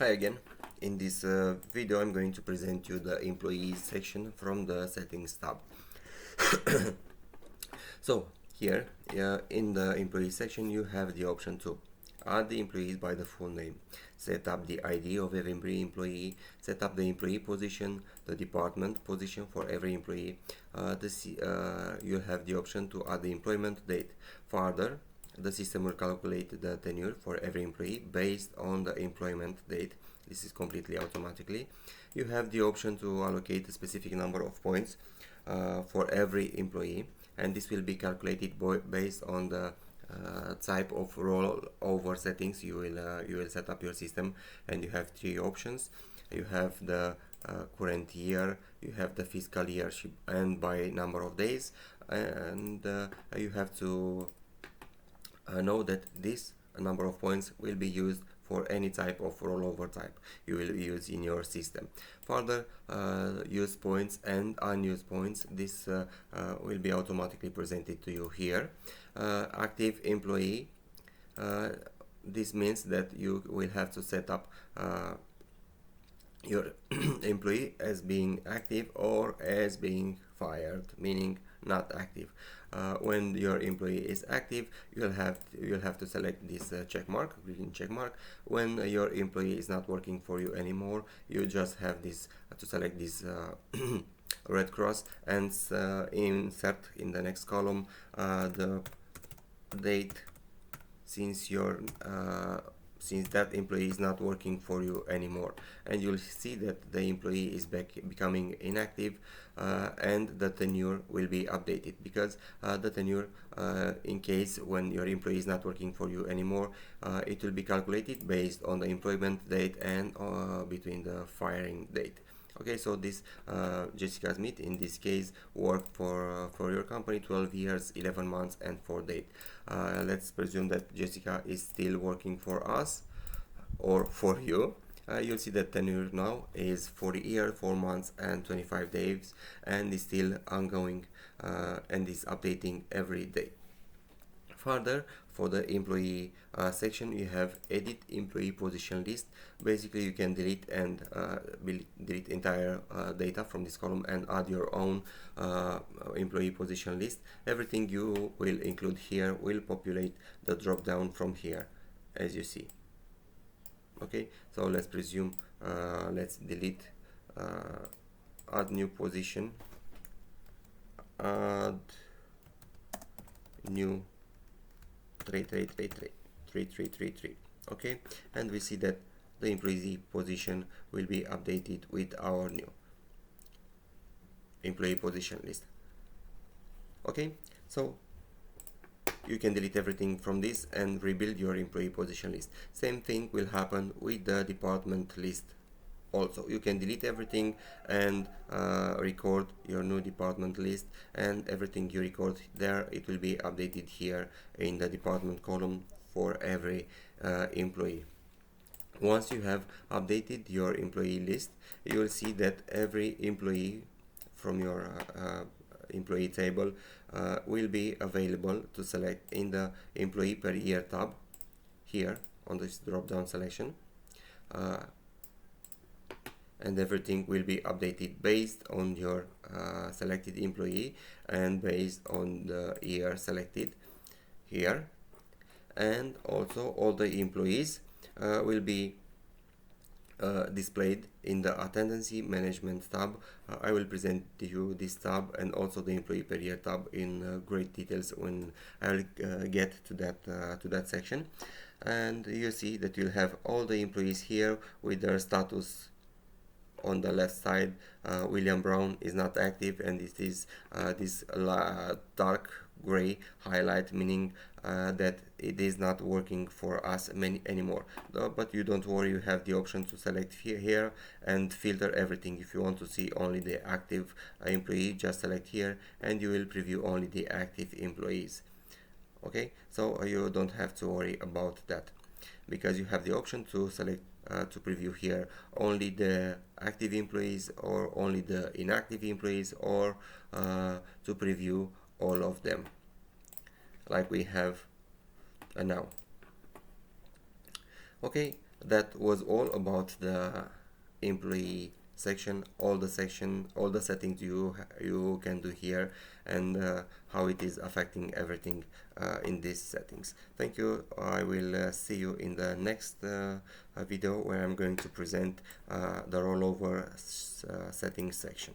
Hi again. In this video I'm going to present you the employees section from the settings tab. So here in the employees section you have the option to add the employees by the full name, set up the ID of every employee, set up the employee position, the department position for every employee. You have the option to add the employment date. Further, the system will calculate the tenure for every employee based on the employment date. This is completely automatically. You have the option to allocate a specific number of points for every employee, and this will be calculated based on the type of rollover settings you will set up your system. And you have three options. You have the current year, you have the fiscal year, and by number of days, and you have to know that this number of points will be used for any type of rollover type you will use in your system. Further, use points and unused points, this will be automatically presented to you here. Active employee, this means that you will have to set up your employee as being active or as being fired, meaning not active. When your employee is active, you'll have to select this green check mark. When your employee is not working for you anymore, you just have this to select this red cross and insert in the next column the date since that employee is not working for you anymore, and you'll see that the employee is becoming inactive, and the tenure will be updated, because the tenure, in case when your employee is not working for you anymore, it will be calculated based on the employment date and between the firing date. Okay, so this Jessica Smith in this case worked for your company 12 years, 11 months and 4 days. Let's presume that Jessica is still working for us or for you. You'll see that tenure now is 40 years, 4 months and 25 days, and is still ongoing and is updating every day. Further, for the employee section, you have edit employee position list. Basically, you can delete and delete entire data from this column and add your own employee position list. Everything you will include here will populate the drop down from here, as you see. Okay, so let's presume, let's delete, add new position, add new 3333. Okay, and we see that the employee position will be updated with our new employee position list. Okay, so you can delete everything from this and rebuild your employee position list. Same thing will happen with the department list. Also, you can delete everything and record your new department list, and everything you record there, it will be updated here in the department column for every employee. Once you have updated your employee list, you will see that every employee from your employee table will be available to select in the employee per year tab here on this drop down selection. And everything will be updated based on your selected employee and based on the year selected here. And also all the employees will be displayed in the attendance management tab. I will present to you this tab and also the employee per year tab in great details when I will get to that section. And you see that you'll have all the employees here with their status. On the left side, William Brown is not active, and it is this dark gray highlight, meaning that it is not working for us anymore. But you don't worry, you have the option to select here and filter everything. If you want to see only the active employee, just select here and you will preview only the active employees. Okay, so you don't have to worry about that, because you have the option to select to preview here only the active employees or only the inactive employees, or to preview all of them like we have now. Okay, that was all about the employee section, all the settings you can do here, and how it is affecting everything in these settings. Thank you. I will see you in the next video, where I'm going to present the rollover settings section.